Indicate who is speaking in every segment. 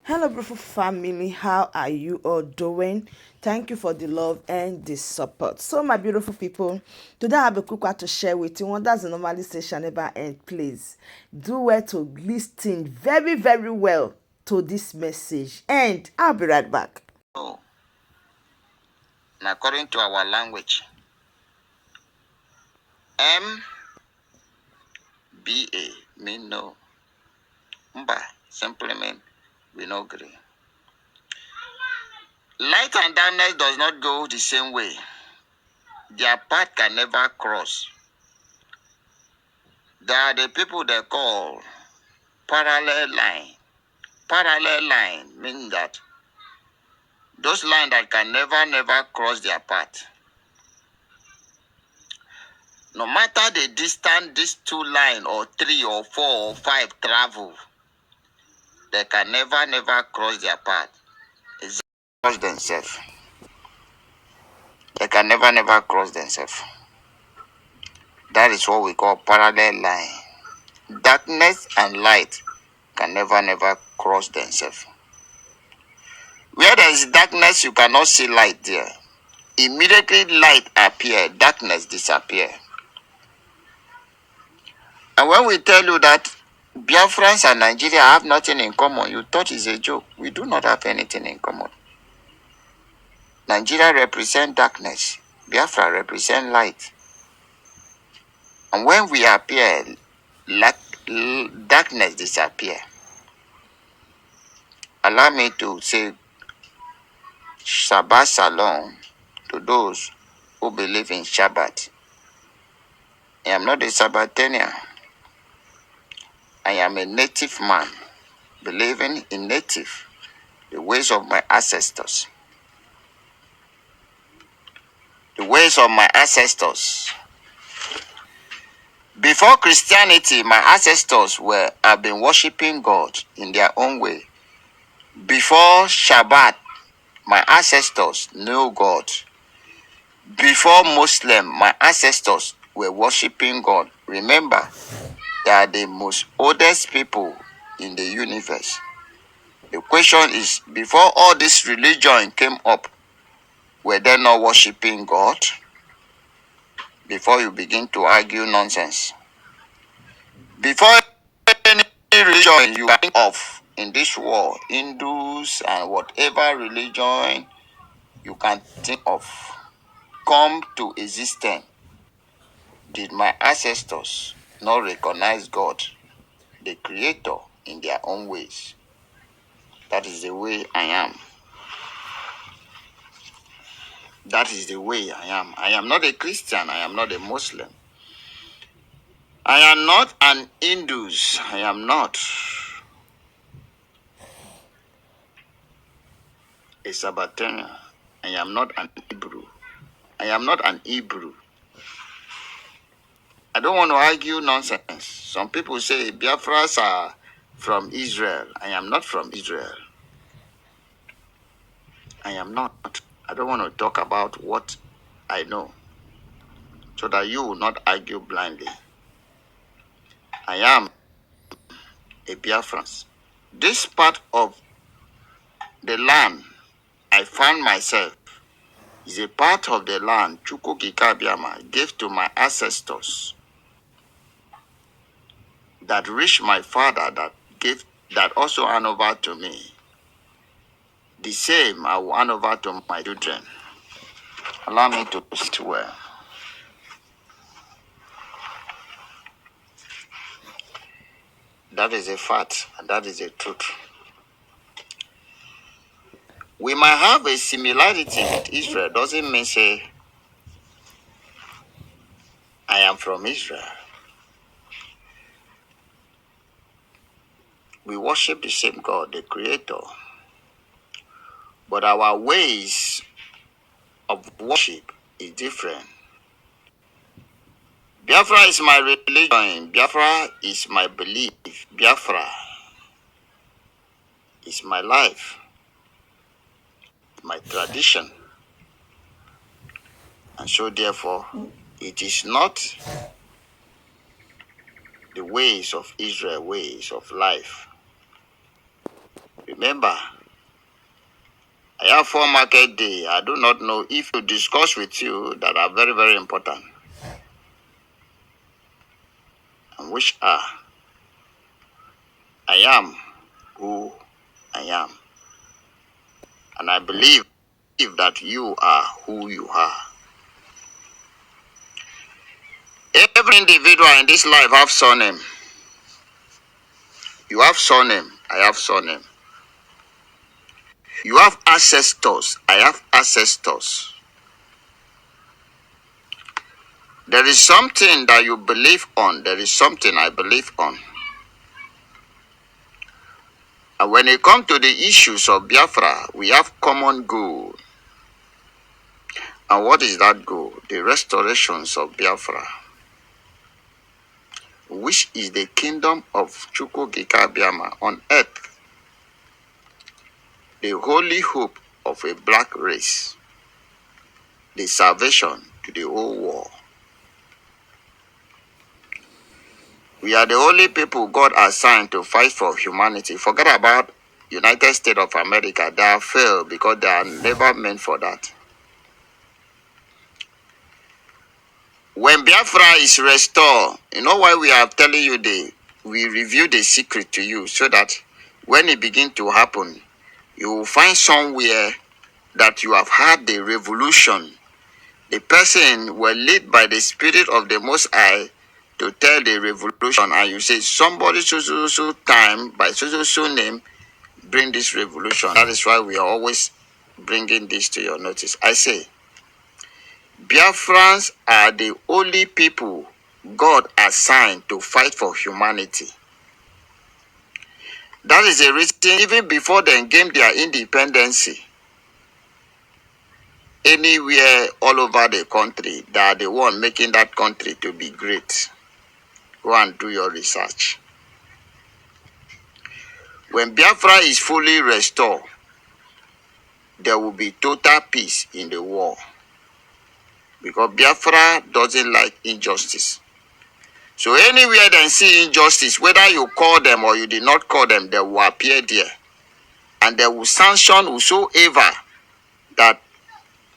Speaker 1: Hello, beautiful family. How are you all doing? Thank you for the love and the support. So, my beautiful people, today I have a quick one to share with you. One that's normally say shall never end. Please do well to listen very, very well to this message, and I'll be right back.
Speaker 2: Oh, and according to our language, MBA mean no. Mba simply mean we no agree. Light and darkness does not go the same way. Their path can never cross. There are the people they call parallel line. Parallel line means that those lines that can never cross their path. No matter the distance these two lines or 3 or 4 or 5 travel, they can never cross their path. It's cross themselves. They can never cross themselves. That is what we call parallel line. Darkness and light can never cross themselves. Where there is darkness, you cannot see light there. Immediately light appear, darkness disappear. And when we tell you that Biafrans and Nigeria have nothing in common, you thought it's a joke. We do not have anything in common. Nigeria represents darkness. Biafra represents light. And when we appear, darkness disappear. Allow me to say Shabbat Shalom to those who believe in Shabbat. I am not a Sabbatarian. I am a native man, believing in native, the ways of my ancestors. The ways of my ancestors. Before Christianity, my ancestors have been worshiping God in their own way. Before Shabbat, my ancestors knew God. Before Muslim, my ancestors were worshiping God. Remember, they are the most oldest people in the universe. The question is, before all this religion came up, were they not worshiping God? Before you begin to argue nonsense. Before any religion you think of in this world, Hindus and whatever religion you can think of, come to existence, did my ancestors not recognize God, the Creator, in their own ways? That is the way I am. That is the way I am. I am not a Christian. I am not a Muslim. I am not an Hindu. I am not a Sabbatarian. I am not an Hebrew. I am not an Hebrew. I don't want to argue nonsense. Some people say Biafras are from Israel. I am not from Israel. I am not. I don't want to talk about what I know, so that you will not argue blindly. I am a Biafran. This part of the land I found myself is a part of the land Chukwu gave to my ancestors, that reached my father, that also hand over to me. The same I will hand over to my children. Allow me to sit well. That is a fact, and that is a truth. We might have a similarity with Israel. Doesn't mean say I am from Israel. We worship the same God, the Creator. But our ways of worship is different. Biafra is my religion. Biafra is my belief. Biafra is my life, my tradition. And so therefore, it is not the ways of Israel, ways of life. Remember, I have 4 market day. I do not know if to discuss with you that are very, very important, and which are I am who I am. And I believe that you are who you are. Every individual in this life have surname. You have surname. I have surname. You have ancestors. I have ancestors. There is something that you believe on. There is something I believe on. And when it comes to the issues of Biafra, we have common goal. And what is that goal? The restorations of Biafra, which is the kingdom of Chukwukikabiama on earth, the holy hope of a black race, the salvation to the whole world. We are the only people God assigned to fight for humanity. Forget about United States of America. They have failed because they are never meant for that. When Biafra is restored, you know why we are telling you we review the secret to you, so that when it begins to happen, you will find somewhere that you have had the revolution. The person were led by the Spirit of the Most High to tell the revolution, and you say somebody so time by so name bring this revolution. That is why we are always bringing this to your notice. I say Biafrans are the only people God assigned to fight for humanity. That is the reason even before they gained their independence, anywhere all over the country, they are the one making that country to be great. Go and do your research. When Biafra is fully restored, there will be total peace in the world. Because Biafra doesn't like injustice. So anywhere they see injustice, whether you call them or you did not call them, they will appear there. And they will sanction whosoever that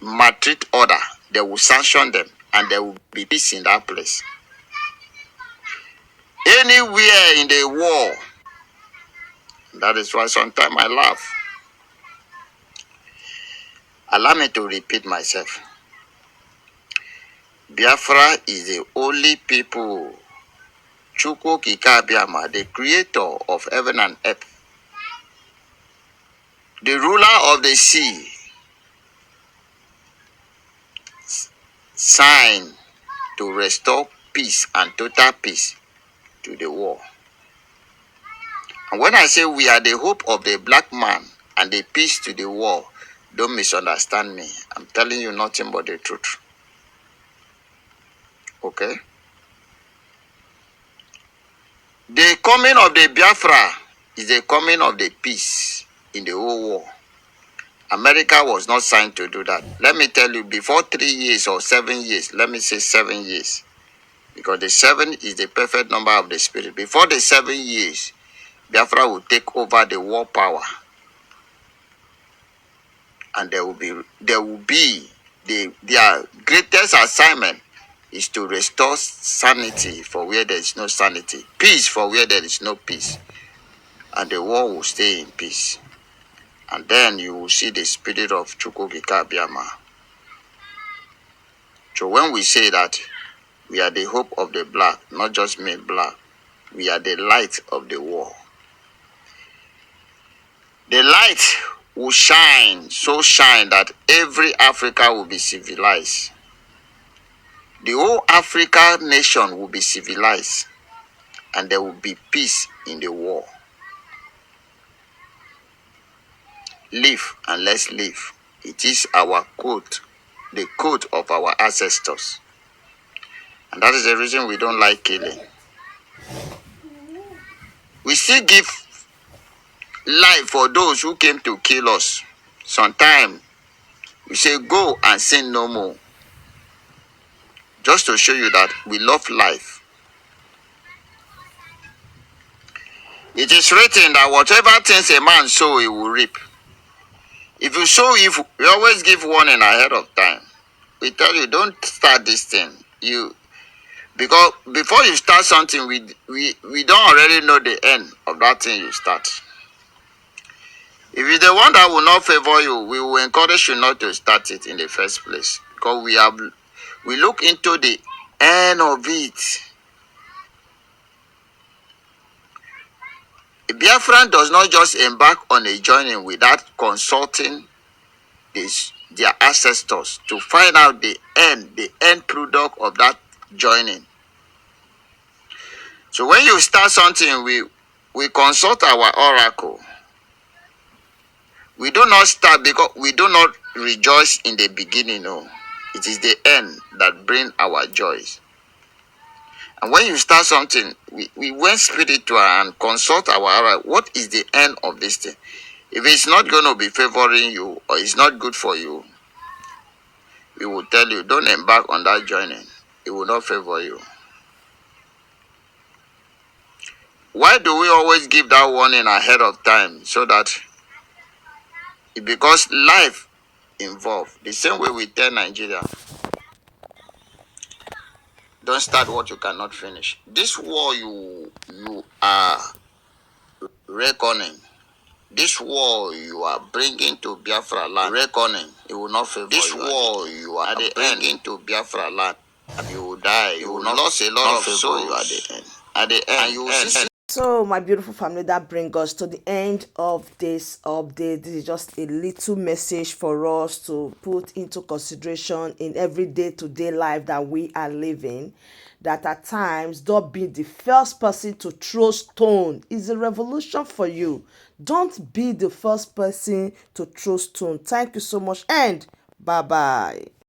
Speaker 2: maltreat order. They will sanction them, and there will be peace in that place. Anywhere in the world. That is why sometimes I laugh. Allow me to repeat myself. Biafra is the only people, Chukwukikabiama, the creator of heaven and earth, the ruler of the sea, signed to restore peace and total peace to the world. And when I say we are the hope of the black man and the peace to the world, don't misunderstand me. I'm telling you nothing but the truth. Okay? The coming of the Biafra is the coming of the peace in the whole world. America was not signed to do that. Let me tell you, before 3 years or 7 years, let me say 7 years, because the 7 is the perfect number of the spirit. Before the 7 years, Biafra will take over the world power. And their greatest assignment is to restore sanity for where there is no sanity, peace for where there is no peace, and the world will stay in peace. And then you will see the spirit of Chukwukikabiama. So when we say that we are the hope of the black, not just made black, we are the light of the world. The light will shine, so shine that every Africa will be civilized. The whole African nation will be civilized, and there will be peace in the world. Live and let's live. It is our quote, the quote of our ancestors. And that is the reason we don't like killing. We still give life for those who came to kill us. Sometimes we say go and sin no more. Just to show you that we love life. It is written that whatever things a man sow, he will reap. If you sow evil, we always give warning ahead of time. We tell you, don't start this thing. Because before you start something, we don't already know the end of that thing you start. If it's the one that will not favor you, we will encourage you not to start it in the first place. Because we look into the end of it. A Biafran does not just embark on a journey without consulting their ancestors to find out the end product of that joining. So when you start something, we consult our oracle. We do not start because we do not rejoice in the beginning. No, it is the end that brings our joys. And when you start something, we went spiritual and consult our oracle. What is the end of this thing? If it's not going to be favoring you or it's not good for you, we will tell you, don't embark on that journey. It will not favor you. Why do we always give that warning ahead of time? So that because life involved. The same way we tell Nigeria, don't start what you cannot finish. This war you are reckoning, this war you are bringing to Biafra land, reckoning, it will not favor this you. This war you are bringing to Biafra land, you will die. You will lose a lot of souls at the end. At the end, and you will see.
Speaker 1: So my beautiful family, that brings us to the end of this update. This is just a little message for us to put into consideration in every day-to-day life that we are living, that at times don't be the first person to throw stone. It's a revolution for you. Don't be the first person to throw stone. Thank you so much and bye-bye.